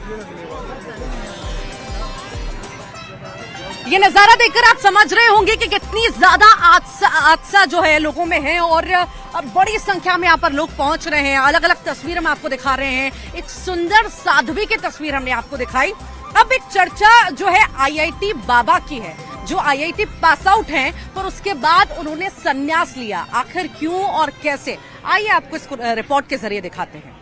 ये नजारा देखकर आप समझ रहे होंगे कि कितनी ज्यादा आत्सा जो है लोगों में है और बड़ी संख्या में यहाँ पर लोग पहुंच रहे हैं। अलग अलग तस्वीर हम आपको दिखा रहे हैं। एक सुंदर साध्वी की तस्वीर हमने आपको दिखाई। अब एक चर्चा जो है आईआईटी बाबा की है, जो आईआईटी पास आउट हैं पर उसके बाद उन्होंने संन्यास लिया। आखिर क्यों और कैसे, आइए आपको इस रिपोर्ट के जरिए दिखाते हैं।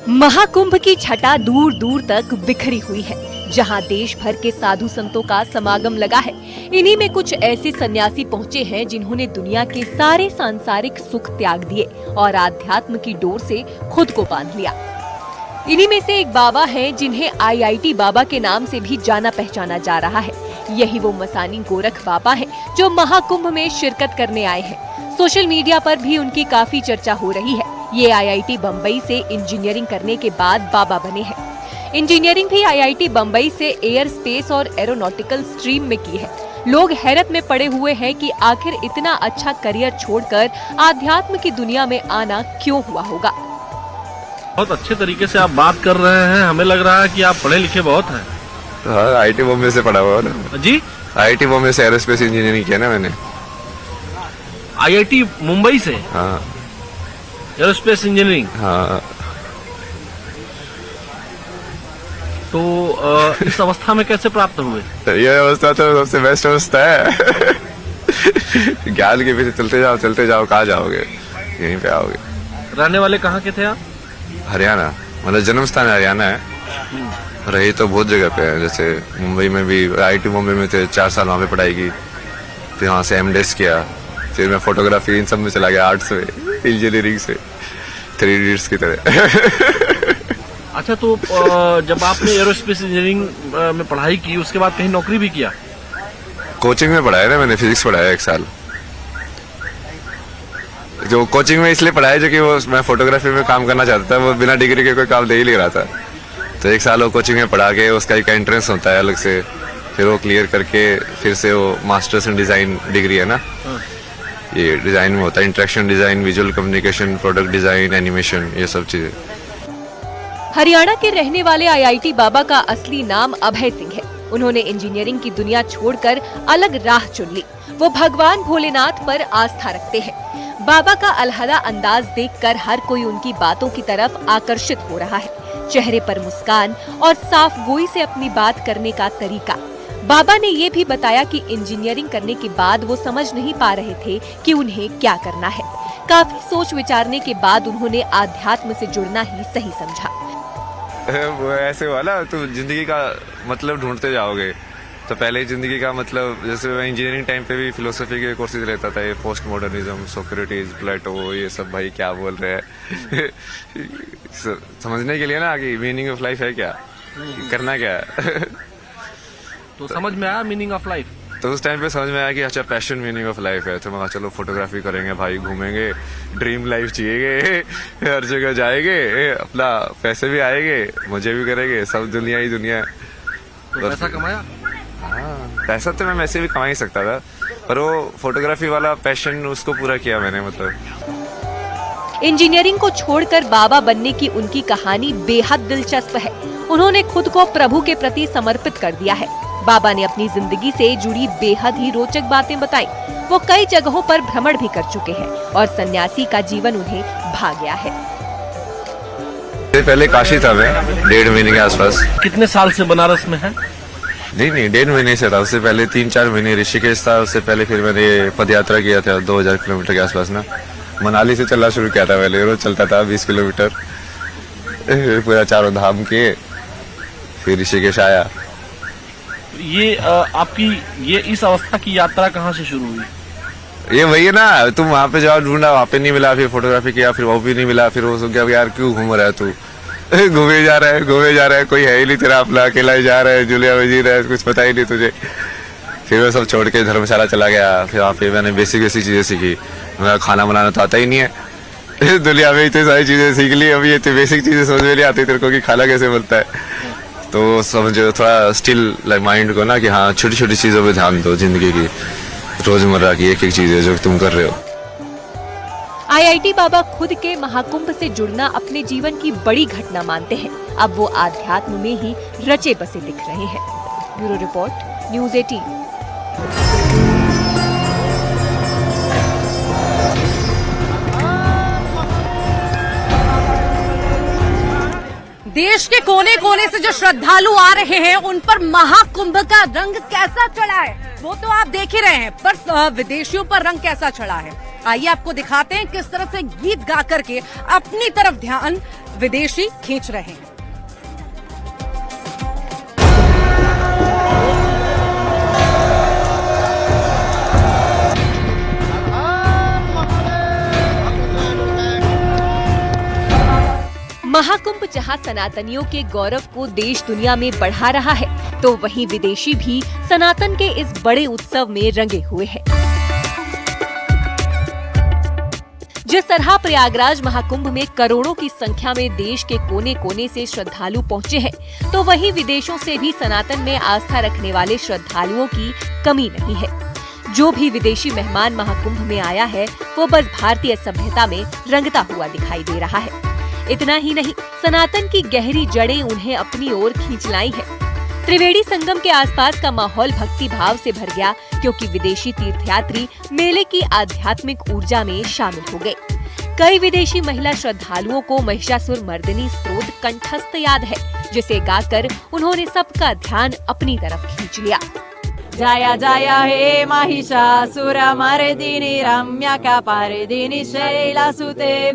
महाकुंभ की छटा दूर दूर तक बिखरी हुई है, जहां देश भर के साधु संतों का समागम लगा है। इन्हीं में कुछ ऐसे सन्यासी पहुंचे हैं जिन्होंने दुनिया के सारे सांसारिक सुख त्याग दिए और आध्यात्म की डोर से खुद को बांध लिया। इन्हीं में से एक बाबा हैं जिन्हें आईआईटी बाबा के नाम से भी जाना पहचाना जा रहा है। यही वो मसानी गोरख बाबा हैं जो महाकुंभ में शिरकत करने आए हैं। सोशल मीडिया पर भी उनकी काफी चर्चा हो रही है। ये आईआईटी बम्बई से इंजीनियरिंग करने के बाद बाबा बने हैं। इंजीनियरिंग भी आईआईटी बम्बई से एयर स्पेस और एरोनॉटिकल स्ट्रीम में की है। लोग हैरत में पड़े हुए हैं कि आखिर इतना अच्छा करियर छोड़कर आध्यात्म की दुनिया में आना क्यों हुआ होगा। बहुत अच्छे तरीके से आप बात कर रहे हैं, हमें लग रहा है कि आप पढ़े लिखे बहुत हैं। हाँ, आईआईटी बॉम्बे से पढ़ा हुआ ना जी। आईआईटी बॉम्बे से एरोस्पेस इंजीनियरिंग किया ना मैंने। आईआईटी मुंबई से? हाँ। Aerospace engineering? हाँ। तो इस अवस्था में कैसे प्राप्त हुए? ये अवस्था तो सबसे बेस्ट अवस्था है। ज्ञान के पीछे चलते जाओ, कहाँ जाओगे, यहीं पे आओगे। रहने वाले कहाँ के थे आप? हरियाणा, मतलब जन्म स्थान हरियाणा है, रही तो बहुत जगह पे है। जैसे मुंबई में भी आईआईटी मुंबई में थे, 4 साल वहाँ पे पढ़ाई की, फिर वहाँ से एमडेस किया, फिर मैं फोटोग्राफी इन सब में चला गया, आर्ट्स में, इंजीनियरिंग से, 3 इडियट्स की तरह। अच्छा, तो जब आपने एरोस्पेस इंजीनियरिंग में पढ़ाई की उसके बाद कहीं नौकरी भी किया? कोचिंग में पढ़ाया ना मैंने, फिजिक्स पढ़ाया 1 साल। जो कोचिंग में इसलिए पढ़ाया जो कि वो मैं फोटोग्राफी में काम करना चाहता था, वो बिना डिग्री के कोई काम दे ही नहीं रहा था। तो 1 साल वो कोचिंग में पढ़ा के उसका एक एंट्रेंस होता है अलग से, फिर वो क्लियर करके फिर से वो मास्टर्स इन डिजाइन डिग्री है ना, ये डिजाइन में होता है, interaction design, visual communication, product design, animation, ये सब चीजें। हरियाणा के रहने वाले आईआईटी बाबा का असली नाम अभय सिंह है। उन्होंने इंजीनियरिंग की दुनिया छोड़कर अलग राह चुन ली। वो भगवान भोलेनाथ पर आस्था रखते हैं। बाबा का अलहदा अंदाज देखकर हर कोई उनकी बातों की तरफ आकर्षित हो रहा है। चेहरे पर मुस्कान और साफ गोई से अपनी बात करने का तरीका। बाबा ने ये भी बताया कि इंजीनियरिंग करने के बाद वो समझ नहीं पा रहे थे कि उन्हें क्या करना है। काफी सोच विचारने के बाद उन्होंने आध्यात्म से जुड़ना ही सही समझा। वो ऐसे हुआ ना, तुम जिंदगी का मतलब ढूंढते जाओगे। तो पहले जिंदगी का मतलब, जैसे मैं इंजीनियरिंग टाइम पे भी फिलोसफी के कोर्सेज लेता था, ये पोस्ट मॉडर्निज्म, सोक्रेटिस, प्लेटो, ये सब भाई क्या बोल रहे हैं। समझने के लिए ना कि मीनिंग ऑफ लाइफ है क्या, करना क्या है। तो समझ में आया मीनिंग ऑफ लाइफ? तो उस टाइम पे समझ में आया कि अच्छा पैशन मीनिंग ऑफ लाइफ है। तो मैं चलो फोटोग्राफी करेंगे भाई, घूमेंगे, ड्रीम लाइफ जिएंगे, हर जगह जाएंगे, अपना पैसे भी आएंगे, मजे भी करेंगे, सब दुनिया ही दुनिया। तो पैसा कमाया? हाँ, पैसा तो मैं वैसे भी कमा ही सकता था, पर वो फोटोग्राफी वाला पैशन उसको पूरा किया मैंने। मतलब इंजीनियरिंग को छोड़कर बाबा बनने की उनकी कहानी बेहद दिलचस्प है। उन्होंने खुद को प्रभु के प्रति समर्पित कर दिया है। बाबा ने अपनी जिंदगी से जुड़ी बेहद ही रोचक बातें बताई। वो कई जगहों पर भ्रमण भी कर चुके हैं और सन्यासी का जीवन उन्हें भा गया है। पहले काशी था मैं 1.5 महीने के आसपास। कितने साल से बनारस में है? नहीं 1.5 महीने से था। उससे पहले 3-4 महीने ऋषिकेश था। उससे पहले फिर मैंने पद यात्रा किया था 2000 किलोमीटर के आसपास ना। मनाली से चलना शुरू किया था पहले, रोज चलता था 20 किलोमीटर, पूरा 4 धाम के, फिर ऋषिकेश आया। ये आपकी ये इस अवस्था की यात्रा कहाँ से शुरू हुई? ये वही है ना, तुम वहाँ पे जाओ, ढूंढा, वहाँ पे नहीं मिला, फिर फोटोग्राफी किया, फिर वो भी नहीं मिला, फिर वो क्या यार क्यों घूम रहा है तू, घूमे जा रहा है, कोई है ही नहीं तेरा, अपना अकेला ही जा रहा है, जुलिया में जी रहा है, कुछ पता ही नहीं तुझे। फिर मैं सब छोड़ के धर्मशाला चला गया। फिर वहाँ पे मैंने बेसिक चीजें सीखी। मेरा खाना बनाना तो आता ही नहीं है, दुनिया में इतनी सारी चीजें सीख ली, अभी ये बेसिक चीजें समझ में नहीं आती तेरे को कि खाना कैसे बनता है। तो समझो थोड़ा स्टिल माइंड को ना कि हाँ छोटी छोटी चीजों पे ध्यान दो, जिंदगी की रोजमर्रा की एक एक चीज है जो तुम कर रहे हो। आईआईटी बाबा खुद के महाकुंभ से जुड़ना अपने जीवन की बड़ी घटना मानते हैं। अब वो आध्यात्म में ही रचे बसे दिख रहे हैं। Bureau report, news 18। देश के कोने कोने से जो श्रद्धालु आ रहे हैं उन पर महाकुंभ का रंग कैसा चढ़ा है वो तो आप देख ही रहे हैं, पर विदेशियों पर रंग कैसा चढ़ा है आइए आपको दिखाते हैं किस तरह से गीत गा करके अपनी तरफ ध्यान विदेशी खींच रहे हैं। महाकुंभ जहां सनातनियों के गौरव को देश दुनिया में बढ़ा रहा है, तो वहीं विदेशी भी सनातन के इस बड़े उत्सव में रंगे हुए हैं। जिस तरह प्रयागराज महाकुंभ में करोड़ों की संख्या में देश के कोने कोने से श्रद्धालु पहुंचे हैं, तो वहीं विदेशों से भी सनातन में आस्था रखने वाले श्रद्धालुओं की कमी नहीं है। जो भी विदेशी मेहमान महाकुंभ में आया है, वो बस भारतीय सभ्यता में रंगता हुआ दिखाई दे रहा है। इतना ही नहीं, सनातन की गहरी जड़ें उन्हें अपनी ओर खींच लाई है। त्रिवेणी संगम के आसपास का माहौल भक्ति भाव से भर गया, क्योंकि विदेशी तीर्थयात्री मेले की आध्यात्मिक ऊर्जा में शामिल हो गए। कई विदेशी महिला श्रद्धालुओं को महिषासुर मर्दिनी स्तोत्र कंठस्थ याद है, जिसे गाकर उन्होंने सबका ध्यान अपनी तरफ खींच लिया। जय जय हे महिषासुर मर्दिनी रम्यकपर्दिनी शैलसुते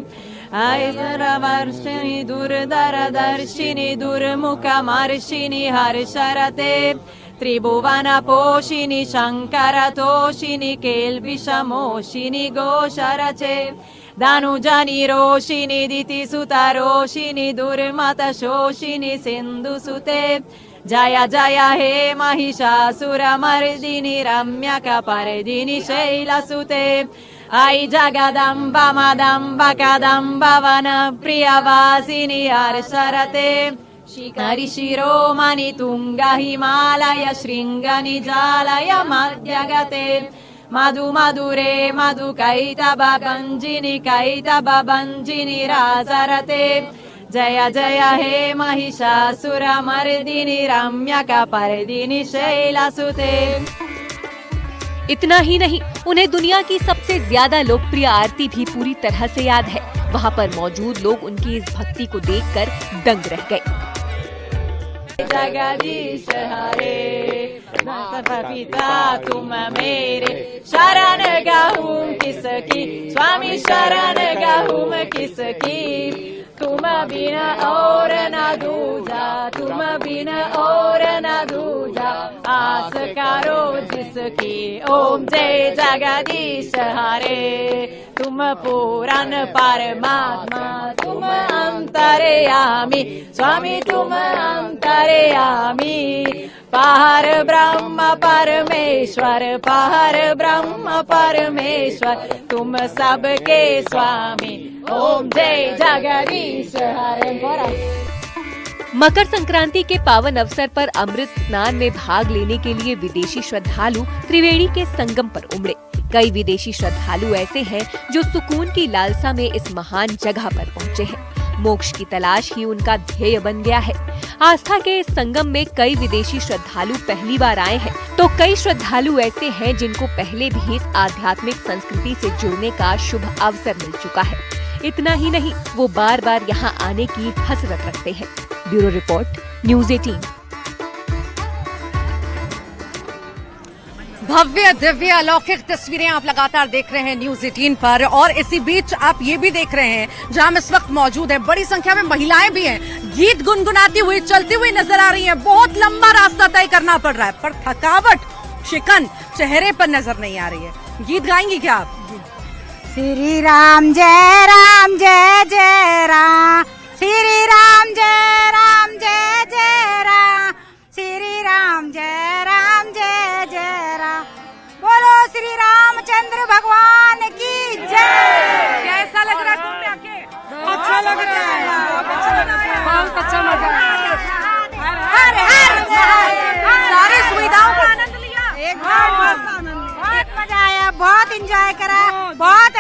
ऐश्वर्यवर्षिणि दुर्धरदर्शिनि दुर्मुखमर्षिणि हर्षरते त्रिभुवनपोषिणि शङ्करतोषिणि केल्बिषमोषिणि घोषरचे धनुजनि रोषिणि दितिसुतरोषिणि दुर्मतशोषिणि सिन्धुसुते जय जय हे महिषासुरमर्दिनि रम्यकपर्दिनि शैलसुते ऐ जगदम्ब मदम्ब कदम्ब वन प्रियवासिनि हर्षरते शिखरि शिरोमणि तुंग हिमालय शृंग निजालय मध्यगते मधु मधुरे मधु कैतब गंजिनि कैतब भंजिनि राजरते जय जय हे महिषासुरमर्दिनि रम्यकपर्दिनि शैलसुते। इतना ही नहीं, उन्हें दुनिया की सबसे ज्यादा लोकप्रिय आरती भी पूरी तरह से याद है। वहाँ पर मौजूद लोग उनकी इस भक्ति को देखकर दंग रह गए। जगदीश हरे पिता तुम मेरे शरण गहूँ किसकी, स्वामी शरण गहूँ किसकी, तुम बिना और न दूजा, तुम बिना और न दूजा, आस करो जिसकी। ओम जय जगदीश हरे, तुम पूरन परमात्मा, तुम अंतर्यामी, स्वामी तुम अंतर्यामी, पार ब्रह्म परमेश्वर, पार ब्रह्म परमेश्वर, तुम सबके स्वामी। ओम जय जगदीश हरे। मकर संक्रांति के पावन अवसर पर अमृत स्नान में भाग लेने के लिए विदेशी श्रद्धालु त्रिवेणी के संगम पर उमड़े। कई विदेशी श्रद्धालु ऐसे हैं जो सुकून की लालसा में इस महान जगह पर पहुंचे हैं। मोक्ष की तलाश ही उनका ध्येय बन गया है। आस्था के इस संगम में कई विदेशी श्रद्धालु पहली बार आए हैं, तो कई श्रद्धालु ऐसे हैं जिनको पहले भी इस आध्यात्मिक संस्कृति से जुड़ने का शुभ अवसर मिल चुका है। इतना ही नहीं, वो बार बार यहाँ आने की हसरत रखते हैं। Bureau report, news 18। भव्य दिव्य अलौकिक तस्वीरें आप लगातार देख रहे हैं न्यूज़ 18 पर, और इसी बीच आप ये भी देख रहे हैं जहां हम इस वक्त मौजूद है, बड़ी संख्या में महिलाएं भी हैं, गीत गुनगुनाती हुई चलती हुई नजर आ रही हैं। बहुत लंबा रास्ता तय करना पड़ रहा है, पर थकावट, शिकन चेहरे पर नजर नहीं आ रही है। गीत गाएंगी क्या आप? श्री राम जय राम जय जय राम, श्री राम जय राम जय जय राम, श्री राम जय राम जय जय राम, बोलो श्री रामचंद्र भगवान की जय। कैसा लग रहा है कुंभ में आके? अच्छा लग रहा है, बहुत अच्छा लग रहा है।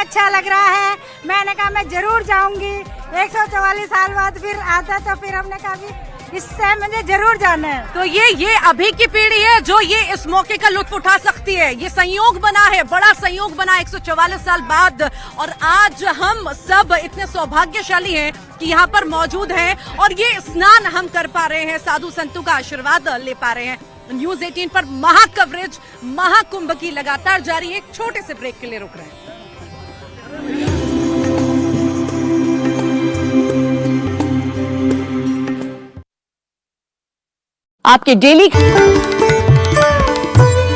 अच्छा लग रहा है। मैंने कहा मैं जरूर जाऊंगी, 144 साल बाद फिर आता तो फिर हमने कहा भी इससे मुझे जरूर जाना है। तो ये अभी की पीढ़ी है जो ये इस मौके का लुत्फ उठा सकती है। ये संयोग बना है, बड़ा संयोग बना 144 साल बाद, और आज हम सब इतने सौभाग्यशाली हैं कि यहाँ पर मौजूद हैं और ये स्नान हम कर पा रहे हैं, साधु संतों का आशीर्वाद ले पा रहे हैं। न्यूज़ 18 पर महा कवरेज महाकुंभ की लगातार जारी है। एक छोटे से ब्रेक के लिए रुक रहे हैं। आपके डेली